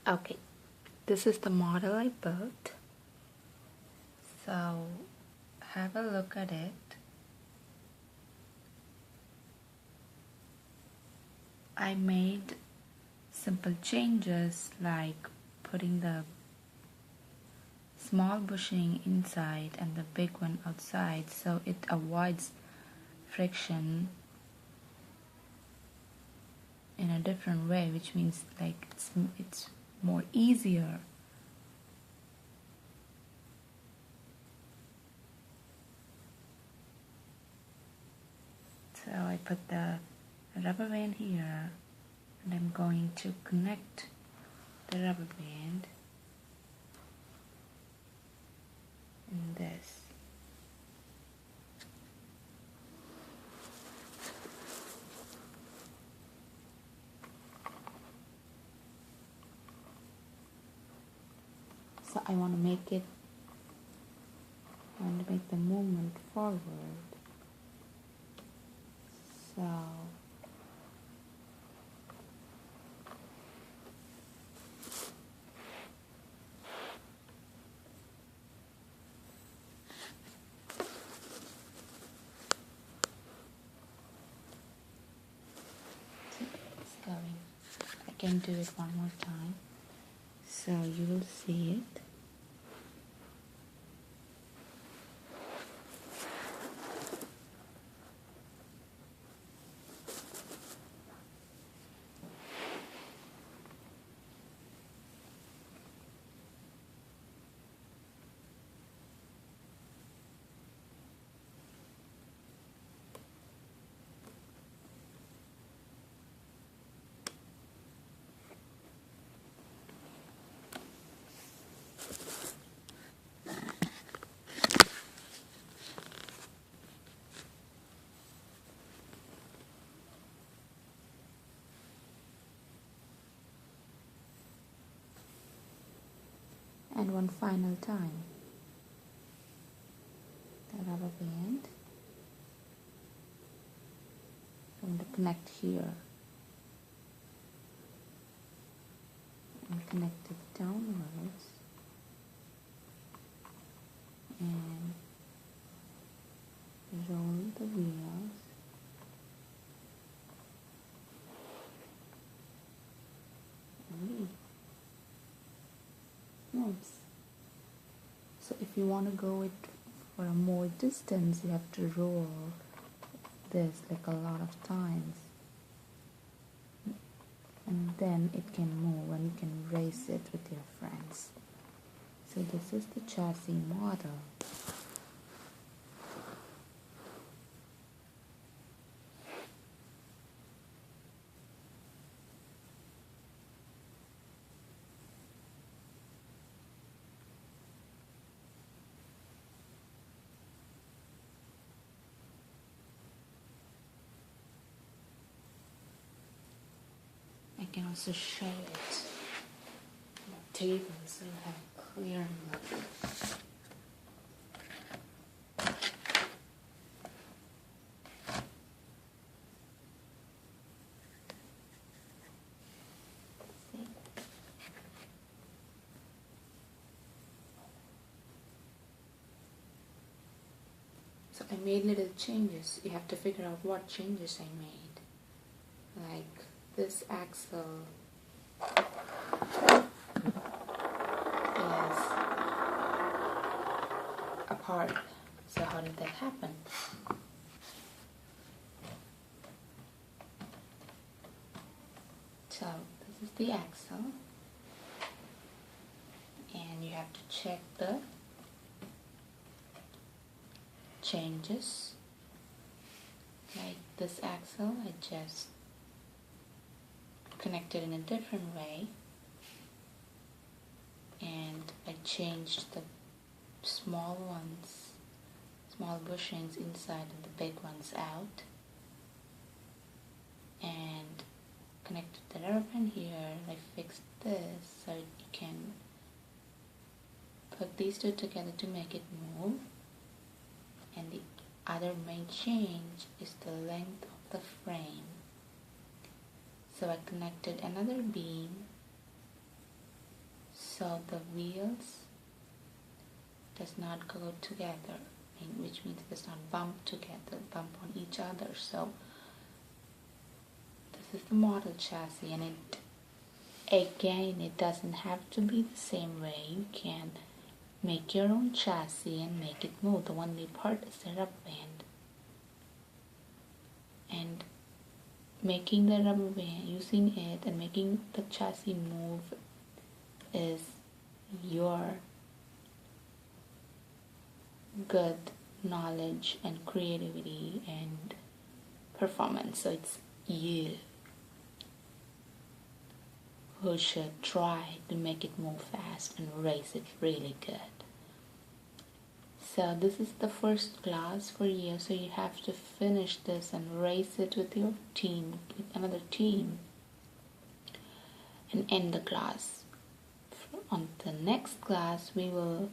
Okay, this is the model I built. So have a look at it. I made simple changes like putting the small bushing inside and the big one outside, so it avoids friction in a different way, which means like it's more easier. So I put the rubber band here and I'm going to connect the rubber band in this. So I want to make the movement forward. So it's going. I can do it one more time. So you will see it. And one final time. The rubber band. I'm going to connect here. And connect it downwards. And roll the wheels. Nice. So if you want to go it for a more distance, you have to roll this like a lot of times, and then it can move and you can race it with your friends. So this is the chassis model. I can also show it on the table so you have a clear look. See? So I made little changes. You have to figure out what changes I made. Like this axle is apart. So how did that happen? So this is the axle, and you have to check the changes. Like this axle, I just connected in a different way, and I changed the small bushings inside and the big ones out, and connected the rubber band here. I fixed this so you can put these two together to make it move, and the other main change is the length of the frame. So I connected another beam so the wheels does not go together, which means it does not bump together, bump on each other. So this is the model chassis, and it doesn't have to be the same way. You can make your own chassis and make it move. The only part is the rubber band, and making the rubber band, using it and making the chassis move is your good knowledge and creativity and performance. So it's you who should try to make it move fast and race it really good. So this is the first class for you, so you have to finish this and race it with your team, with another team, and end the class. On the next class we will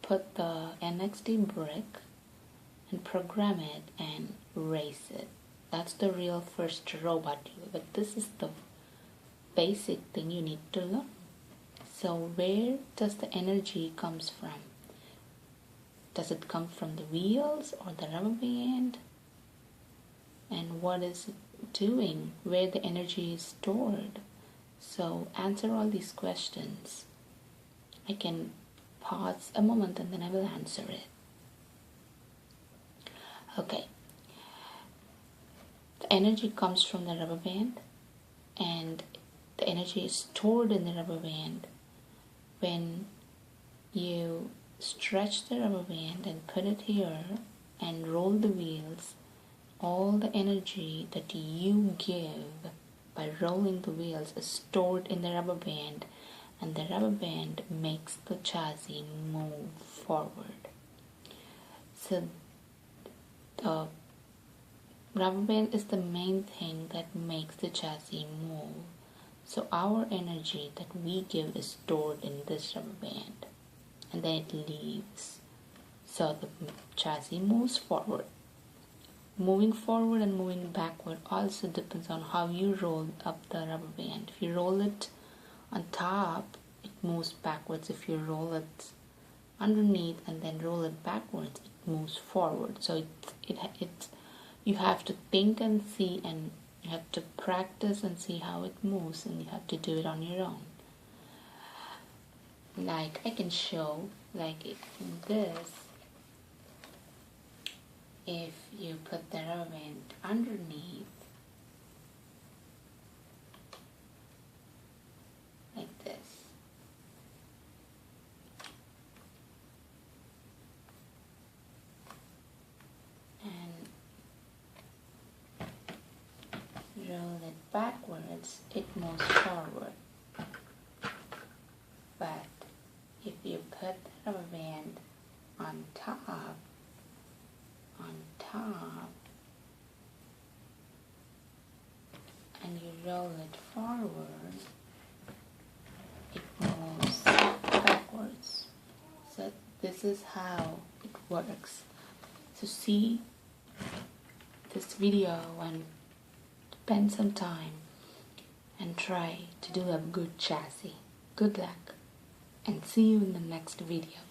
put the NXT brick and program it and race it. That's the real first robot, but this is the basic thing you need to learn. So where does the energy comes from? Does it come from the wheels or the rubber band? And what is it doing? Where the energy is stored? So answer all these questions. I can pause a moment and then I will answer it. Okay. The energy comes from the rubber band, and the energy is stored in the rubber band. When you stretch the rubber band and put it here and roll the wheels, all the energy that you give by rolling the wheels is stored in the rubber band, and the rubber band makes the chassis move forward. So the rubber band is the main thing that makes the chassis move. So our energy that we give is stored in this rubber band, and then it leaves. So the chassis moves forward. Moving forward and moving backward also depends on how you roll up the rubber band. If you roll it on top, it moves backwards. If you roll it underneath and then roll it backwards, it moves forward. So you have to think and see, and you have to practice and see how it moves, and you have to do it on your own. Like I can show, like in this, if you put the rubber band underneath, like this, and roll it backwards, it moves forward. But if you put the rubber band on top, and you roll it forward, it moves backwards. So this is how it works. So see this video and spend some time and try to do a good chassis. Good luck, and see you in the next video.